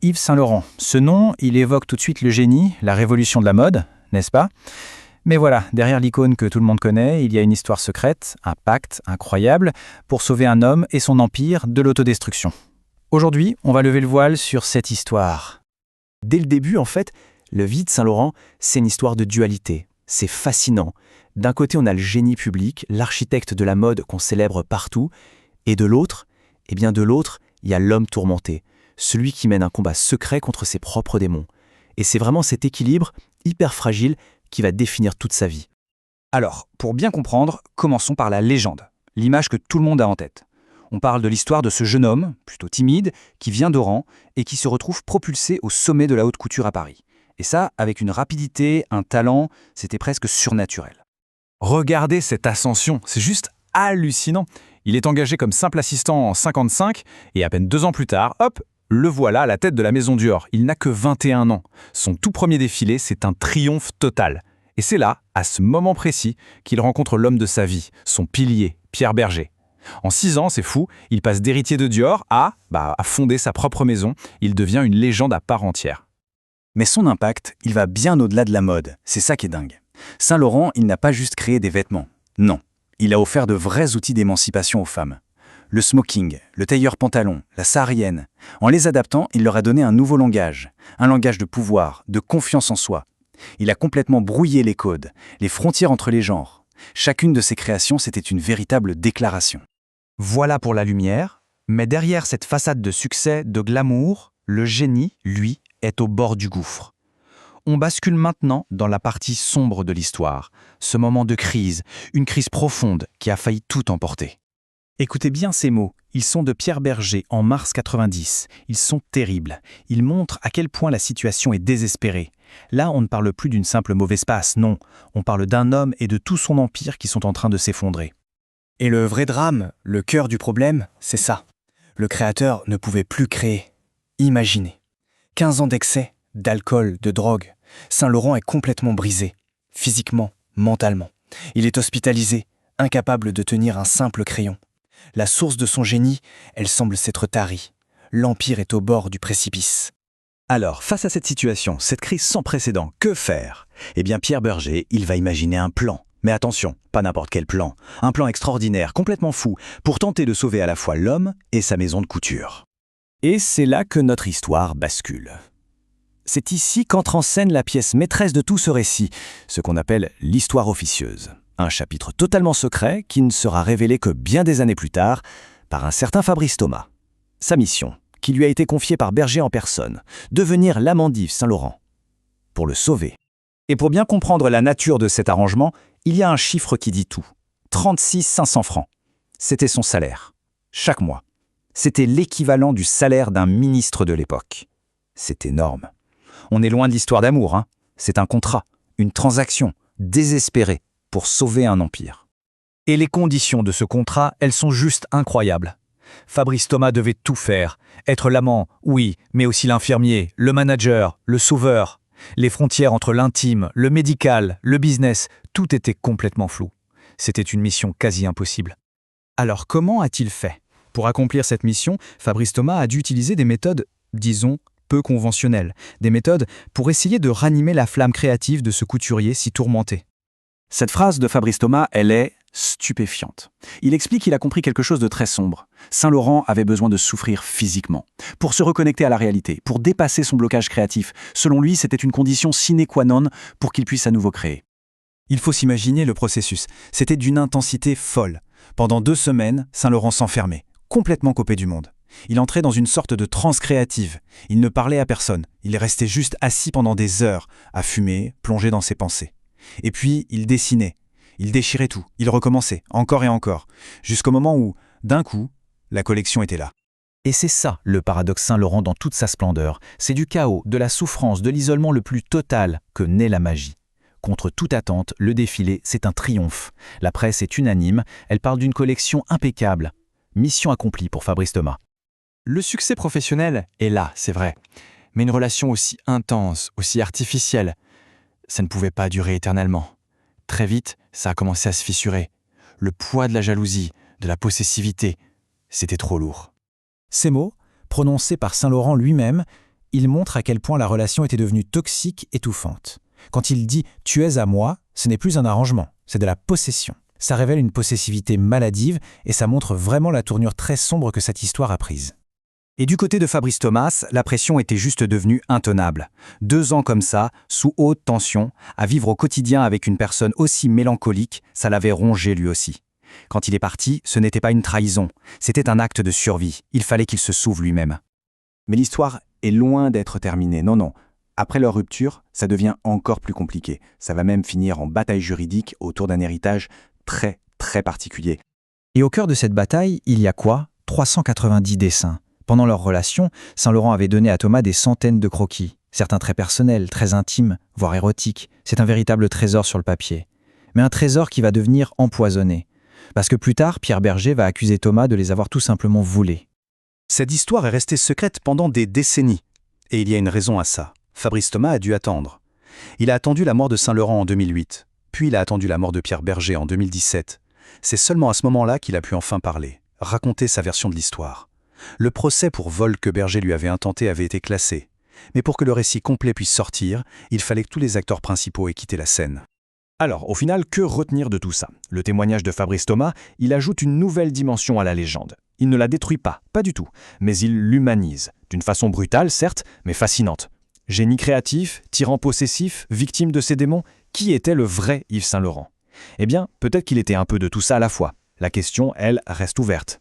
Yves Saint Laurent, ce nom, il évoque tout de suite le génie, la révolution de la mode, n'est-ce pas? Mais voilà, derrière l'icône que tout le monde connaît, il y a une histoire secrète, un pacte incroyable, pour sauver un homme et son empire de l'autodestruction. Aujourd'hui, on va lever le voile sur cette histoire. Dès le début, en fait, le vie de Saint-Laurent, c'est une histoire de dualité. C'est fascinant. D'un côté, on a le génie public, l'architecte de la mode qu'on célèbre partout, et de l'autre, il y a l'homme tourmenté, celui qui mène un combat secret contre ses propres démons. Et c'est vraiment cet équilibre, hyper fragile, qui va définir toute sa vie. Alors, pour bien comprendre, commençons par la légende, l'image que tout le monde a en tête. On parle de l'histoire de ce jeune homme, plutôt timide, qui vient d'Oran et qui se retrouve propulsé au sommet de la haute couture à Paris. Et ça, avec une rapidité, un talent, c'était presque surnaturel. Regardez cette ascension, c'est juste hallucinant. Il est engagé comme simple assistant en 55 et à peine 2 ans plus tard, hop, le voilà à la tête de la Maison Dior. Il n'a que 21 ans. Son tout premier défilé, c'est un triomphe total. Et c'est là, à ce moment précis, qu'il rencontre l'homme de sa vie, son pilier, Pierre Bergé. En 6 ans, c'est fou, il passe d'héritier de Dior à fonder sa propre maison. Il devient une légende à part entière. Mais son impact, il va bien au-delà de la mode. C'est ça qui est dingue. Saint-Laurent, il n'a pas juste créé des vêtements. Non, il a offert de vrais outils d'émancipation aux femmes. Le smoking, le tailleur pantalon, la saharienne. En les adaptant, il leur a donné un nouveau langage. Un langage de pouvoir, de confiance en soi. Il a complètement brouillé les codes, les frontières entre les genres. Chacune de ses créations, c'était une véritable déclaration. Voilà pour la lumière, mais derrière cette façade de succès, de glamour, le génie, lui, est au bord du gouffre. On bascule maintenant dans la partie sombre de l'histoire, ce moment de crise, une crise profonde qui a failli tout emporter. Écoutez bien ces mots, ils sont de Pierre Bergé en mars 90. Ils sont terribles. Ils montrent à quel point la situation est désespérée. Là, on ne parle plus d'une simple mauvaise passe, non. On parle d'un homme et de tout son empire qui sont en train de s'effondrer. Et le vrai drame, le cœur du problème, c'est ça. Le créateur ne pouvait plus créer. Imaginez. 15 ans d'excès, d'alcool, de drogue. Saint-Laurent est complètement brisé, physiquement, mentalement. Il est hospitalisé, incapable de tenir un simple crayon. La source de son génie, elle semble s'être tarie. L'empire est au bord du précipice. Alors, face à cette situation, cette crise sans précédent, que faire? Eh bien, Pierre Bergé, il va imaginer un plan. Mais attention, pas n'importe quel plan. Un plan extraordinaire, complètement fou, pour tenter de sauver à la fois l'homme et sa maison de couture. Et c'est là que notre histoire bascule. C'est ici qu'entre en scène la pièce maîtresse de tout ce récit, ce qu'on appelle l'histoire officieuse. Un chapitre totalement secret qui ne sera révélé que bien des années plus tard par un certain Fabrice Thomas. Sa mission, qui lui a été confiée par Bergé en personne, devenir l'amant d'Yves Saint-Laurent. Pour le sauver. Et pour bien comprendre la nature de cet arrangement, il y a un chiffre qui dit tout. 36 500 francs. C'était son salaire. Chaque mois. C'était l'équivalent du salaire d'un ministre de l'époque. C'est énorme. On est loin de l'histoire d'amour, hein. C'est un contrat, une transaction, désespérée, pour sauver un empire. Et les conditions de ce contrat, elles sont juste incroyables. Fabrice Thomas devait tout faire. Être l'amant, oui, mais aussi l'infirmier, le manager, le sauveur. Les frontières entre l'intime, le médical, le business, tout était complètement flou. C'était une mission quasi impossible. Alors comment a-t-il fait? Pour accomplir cette mission, Fabrice Thomas a dû utiliser des méthodes, disons, peu conventionnelles. Des méthodes pour essayer de ranimer la flamme créative de ce couturier si tourmenté. Cette phrase de Fabrice Thomas, elle est stupéfiante. Il explique qu'il a compris quelque chose de très sombre. Saint-Laurent avait besoin de souffrir physiquement, pour se reconnecter à la réalité, pour dépasser son blocage créatif. Selon lui, c'était une condition sine qua non pour qu'il puisse à nouveau créer. Il faut s'imaginer le processus. C'était d'une intensité folle. Pendant 2 semaines, Saint-Laurent s'enfermait, complètement coupé du monde. Il entrait dans une sorte de transe créative. Il ne parlait à personne. Il restait juste assis pendant des heures, à fumer, plongé dans ses pensées. Et puis, il dessinait. Il déchirait tout. Il recommençait, encore et encore, jusqu'au moment où, d'un coup, la collection était là. Et c'est ça, le paradoxe Saint-Laurent dans toute sa splendeur. C'est du chaos, de la souffrance, de l'isolement le plus total que naît la magie. Contre toute attente, le défilé, c'est un triomphe. La presse est unanime, elle parle d'une collection impeccable. Mission accomplie pour Fabrice Thomas. Le succès professionnel est là, c'est vrai. Mais une relation aussi intense, aussi artificielle, ça ne pouvait pas durer éternellement. Très vite, ça a commencé à se fissurer. Le poids de la jalousie, de la possessivité, c'était trop lourd. Ces mots, prononcés par Saint-Laurent lui-même, il montre à quel point la relation était devenue toxique, étouffante. Quand il dit « tu es à moi », ce n'est plus un arrangement, c'est de la possession. Ça révèle une possessivité maladive et ça montre vraiment la tournure très sombre que cette histoire a prise. Et du côté de Fabrice Thomas, la pression était juste devenue intenable. 2 ans comme ça, sous haute tension, à vivre au quotidien avec une personne aussi mélancolique, ça l'avait rongé lui aussi. Quand il est parti, ce n'était pas une trahison, c'était un acte de survie. Il fallait qu'il se sauve lui-même. Mais l'histoire est loin d'être terminée. Non. Après leur rupture, ça devient encore plus compliqué. Ça va même finir en bataille juridique autour d'un héritage très, très particulier. Et au cœur de cette bataille, il y a quoi? 390 dessins. Pendant leur relation, Saint-Laurent avait donné à Thomas des centaines de croquis, certains très personnels, très intimes, voire érotiques. C'est un véritable trésor sur le papier. Mais un trésor qui va devenir empoisonné. Parce que plus tard, Pierre Berger va accuser Thomas de les avoir tout simplement volés. Cette histoire est restée secrète pendant des décennies. Et il y a une raison à ça. Fabrice Thomas a dû attendre. Il a attendu la mort de Saint-Laurent en 2008, puis il a attendu la mort de Pierre Berger en 2017. C'est seulement à ce moment-là qu'il a pu enfin parler, raconter sa version de l'histoire. Le procès pour vol que Berger lui avait intenté avait été classé. Mais pour que le récit complet puisse sortir, il fallait que tous les acteurs principaux aient quitté la scène. Alors, au final, que retenir de tout ça? Le témoignage de Fabrice Thomas, il ajoute une nouvelle dimension à la légende. Il ne la détruit pas du tout, mais il l'humanise. D'une façon brutale, certes, mais fascinante. Génie créatif, tyran possessif, victime de ses démons, qui était le vrai Yves Saint-Laurent? Eh bien, peut-être qu'il était un peu de tout ça à la fois. La question, elle, reste ouverte.